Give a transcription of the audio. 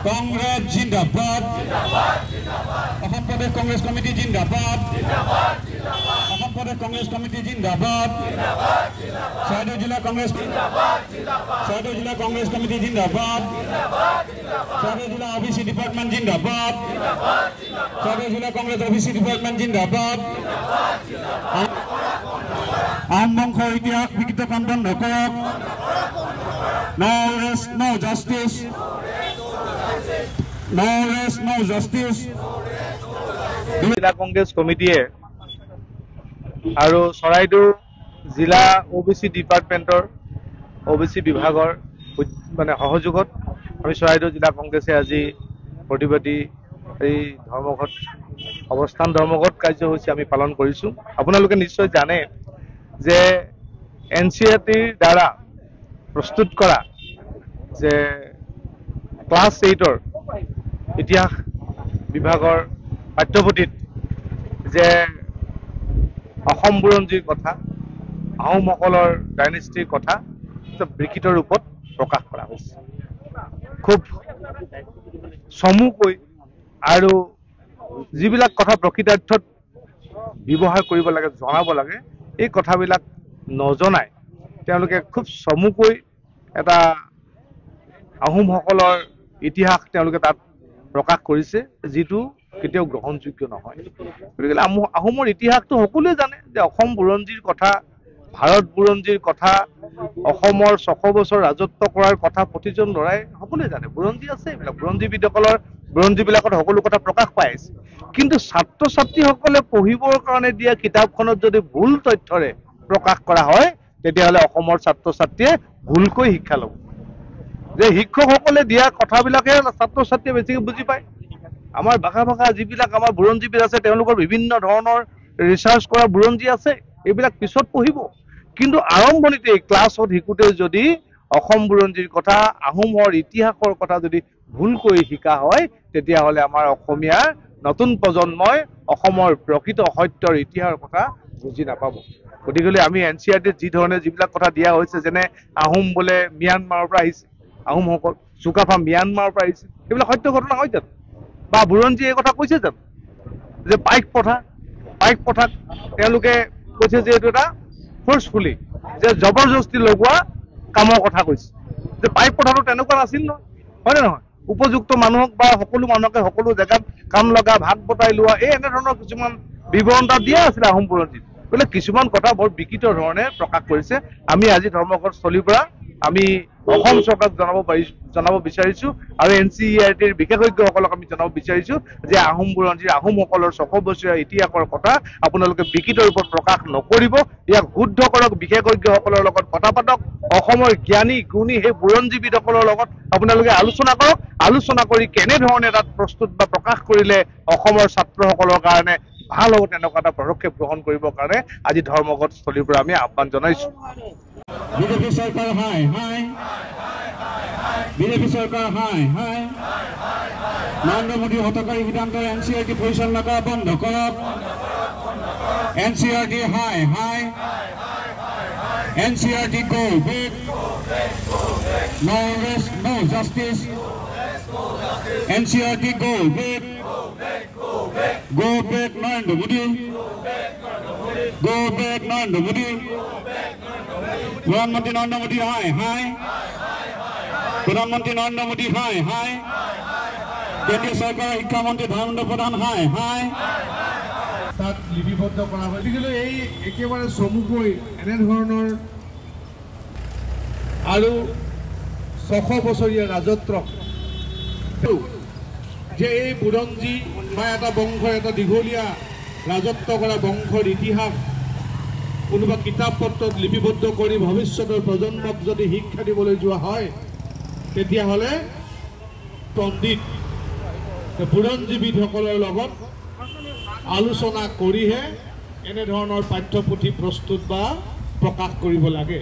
Congress Jindabad. Assam Pradesh Congress Committee Jindabad. Assam Pradesh Congress Committee Jindabad. Charaidau Jilla Congress Charaidau Jilla Congress Committee Jindabad. Charaidau Jilla OBC Department Jindabad. Charaidau Jilla Congress OBC Department Jindabad. Ahom bongshor itihas বিকৃত কাণ্ড নকৰক। No rest, no justice. No rest, no justice. জিলা কংগ্ৰেছ কমিটিয়ে আৰু চৰাইদেউ জিলা OBC ডিপাৰ্টমেণ্টৰ OBC বিভাগৰ মানে সহযোগত আমি চৰাইদেউ জিলা কংগ্ৰেছে আজি প্ৰতিবাদী এই ধৰ্মঘট অৱস্থান ধৰ্মঘট কাৰ্যসূচী আমি পালন কৰিছোঁ। আপোনালোকে নিশ্চয় জানে যে NCERTৰ দ্বাৰা প্ৰস্তুত কৰা যে ক্লাছ 8ৰ ইতিহাস বিভাগৰ পাঠ্যপুথিত যে অসম বুৰঞ্জীৰ কথা আহোমসকলৰ ডাইনেষ্টিৰ কথা বিকৃত ৰূপত প্ৰকাশ কৰা হৈছে। খুব চমুকৈ আৰু যিবিলাক কথা প্ৰকৃতাৰ্থত ব্যৱহাৰ কৰিব লাগে জনাব লাগে এই কথাবিলাক নজনাই তেওঁলোকে খুব চমুকৈ এটা আহোমসকলৰ ইতিহাস তেওঁলোকে তাত প্ৰকাশ কৰিছে যিটো কেতিয়াও গ্ৰহণযোগ্য নহয়। গতিকে আহোমৰ ইতিহাসটো সকলোৱে জানে যে অসম বুৰঞ্জীৰ কথা ভাৰত বুৰঞ্জীৰ কথা অসমৰ 600 বছৰ ৰাজত্ব কৰাৰ কথা প্ৰতিজন ল'ৰাই সকলোৱে জানে। বুৰঞ্জী আছে এইবিলাক বুৰঞ্জীবিদসকলৰ বুৰঞ্জীবিলাকত সকলো কথা প্ৰকাশ পাই আছে। কিন্তু ছাত্ৰ ছাত্ৰীসকলে পঢ়িবৰ কাৰণে দিয়া কিতাপখনত যদি ভুল তথ্যৰে প্ৰকাশ কৰা হয় তেতিয়াহ'লে অসমৰ ছাত্ৰ ছাত্ৰীয়ে ভুলকৈ শিক্ষা ল'ব। যে শিক্ষকসকলে দিয়া কথাবিলাকে ছাত্ৰ ছাত্ৰীয়ে বেছিকৈ বুজি পায়। আমাৰ ভাষা যিবিলাক আমাৰ বুৰঞ্জীবিদ আছে তেওঁলোকৰ বিভিন্ন ধৰণৰ ৰিচাৰ্চ কৰা বুৰঞ্জী আছে এইবিলাক পিছত পঢ়িব। কিন্তু আৰম্ভণিতে ক্লাছত শিকোতে যদি অসম বুৰঞ্জীৰ কথা আহোমৰ ইতিহাসৰ কথা যদি ভুলকৈ শিকা হয় তেতিয়াহ'লে আমাৰ অসমীয়া নতুন প্ৰজন্মই অসমৰ প্ৰকৃত সত্যৰ ইতিহাসৰ কথা বুজি নাপাব। গতিকে আমি NCERTত যি ধৰণে যিবিলাক কথা দিয়া হৈছে যেনে আহোম বোলে ম্যানমাৰৰ পৰা আহিছে আহোমসকল চুকাফা ম্যানমাৰৰ পৰা আহিছে এইবিলাক সত্য ঘটনা হয় জানো বা বুৰঞ্জী এই কথা কৈছে জানো যে পাইক প্ৰথাক তেওঁলোকে কৈছে যে এইটো এটা ফৰ্চফুলি যে জবৰদস্তি লগোৱা কামৰ কথা কৈছে যে পাইক প্ৰথাটো তেনেকুৱা নাছিল নহয় হয়নে নহয় উপযুক্ত মানুহক বা সকলো মানুহকে সকলো জেগাত কাম লগা ভাগ বটাই লোৱা এই এনেধৰণৰ কিছুমান বিৱৰণ দিয়া আছিল আহোম বুৰঞ্জীত বোলে কিছুমান কথা বৰ বিকৃত ধৰণে প্ৰকাশ কৰিছে। আমি আজি ধৰ্মঘট স্থলীৰ পৰা আমি অসম চৰকাৰক জনাব বিচাৰিছো আৰু NCERTৰ বিশেষজ্ঞসকলক আমি জনাব বিচাৰিছো যে আহোম বুৰঞ্জীৰ আহোমসকলৰ 600 বছৰীয়া ইতিহাসৰ কথা আপোনালোকে বিকৃত ৰূপত প্ৰকাশ নকৰিব। ইয়াক শুদ্ধ কৰক বিশেষজ্ঞসকলৰ লগত কথা পাতক অসমৰ জ্ঞানী গুণী সেই বুৰঞ্জীবিদসকলৰ লগত আপোনালোকে আলোচনা কৰক। আলোচনা কৰি কেনেধৰণে তাত প্ৰস্তুত বা প্ৰকাশ কৰিলে অসমৰ ছাত্ৰসকলৰ কাৰণে ভাল হ'ব তেনেকুৱা এটা পদক্ষেপ গ্ৰহণ কৰিবৰ কাৰণে আজি ধৰ্মঘট স্থলীৰ পৰা আমি আহ্বান জনাইছো। বিজেপি চৰকাৰ হাই বিজেপি চৰকাৰ হাই নৰেন্দ্ৰ মোদীৰ হতকাৰী সিদ্ধান্তৰ NCERT পৰিচালনা কৰা বন্ধ কৰক। NCERT হাই NCERT go back. No rest, no justice. NCERT go back. Go back Narendra Modi. Go back Narendra Modi. प्रधानमंत्री नरेंद्र मोदी हाय प्रधानमंत्री नरेंद्र मोदी हाय केंद्रीय सरकार शिक्षा मंत्री धर्मेंद्र प्रधान हाय তাত লিপিবদ্ধ কৰা হয়। গতিকে এই একেবাৰে চমুকৈ এনেধৰণৰ আৰু 600 বছৰীয়া ৰাজত্ব যে এই বুৰঞ্জী বা এটা বংশৰ এটা দীঘলীয়া ৰাজত্ব কৰা বংশৰ ইতিহাস কোনোবা কিতাপ পত্ৰত লিপিবদ্ধ কৰি ভৱিষ্যতৰ প্ৰজন্মক যদি শিক্ষা দিবলৈ যোৱা হয় তেতিয়াহ'লে পণ্ডিত বুৰঞ্জীবিদসকলৰ লগত আলোচনা কৰিহে এনেধৰণৰ পাঠ্যপুথি প্ৰস্তুত বা প্ৰকাশ কৰিব লাগে।